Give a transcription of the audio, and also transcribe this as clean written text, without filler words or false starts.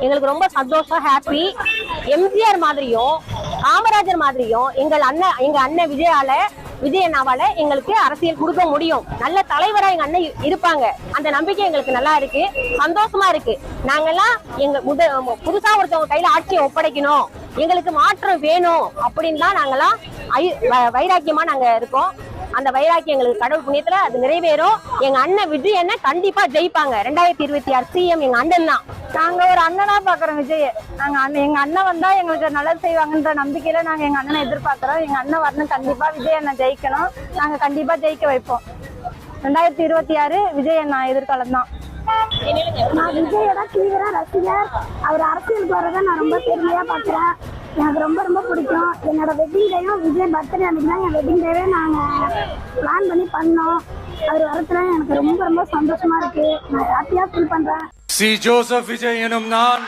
எங்களுக்கு ரொம்ப சந்தோஷம், ஹாப்பி. எம்ஜிஆர் மாதிரியும் காமராஜர் மாதிரியும் எங்க அண்ணன் விஜய் அண்ணாவால எங்களுக்கு அரசியல் கொடுக்க முடியும். நல்ல தலைவரா எங்க அண்ணன் இருப்பாங்க. அந்த நம்பிக்கை எங்களுக்கு நல்லா இருக்கு, சந்தோஷமா இருக்கு. நாங்கெல்லாம் புதுசா ஒருத்தவங்க கையில ஆட்சியை ஒப்படைக்கணும், எங்களுக்கு மாற்றம் வேணும் அப்படின்னு தான் நாங்கெல்லாம் வைராக்கியமா நாங்க இருக்கோம். அந்த வைராக்கியம் எங்களுக்கு கடவுள் புண்ணியத்துல அது நிறைவேறும். எங்க அண்ணன் விஜய் அண்ணன் கண்டிப்பா ஜெயிப்பாங்க. 2026 சிஎம் எங்க அண்ணன் தான். நாங்க ஒரு அண்ணனா பாக்குறோம் விஜய். எங்க அண்ணன் வந்தா எங்களுக்கு நல்லது செய்வாங்கன்ற நம்பிக்கையில நாங்க எங்க அண்ணனை எதிர்பார்க்கிறோம். எங்க அண்ணன் வரணும், கண்டிப்பா விஜய் அண்ணன் ஜெயிக்கணும். நாங்க கண்டிப்பா ஜெயிக்க வைப்போம். 2026 விஜய் அண்ணா எதிர்காலம் தான். நான் விஜயோட தீவிர ரசிகர். அவர் அரசியலுக்கு வரதை நான் ரொம்ப பெருமையா பாக்குறேன். எனக்கு ரொம்ப ரொம்ப பிடிக்கும். என்னோட வெட்டிங் டேயும் விஜய் பர்த்டே அன்னைக்கு தான் என் வெட்டிங் டேவே நாங்கள் பிளான் பண்ணி பண்ணோம். அவர் வரத்துல எனக்கு ரொம்ப ரொம்ப சந்தோஷமா இருக்கு. நான் ஹாப்பியா ஃபீல் பண்றேன். சி ஜோசப் விஜய் எனும் நான்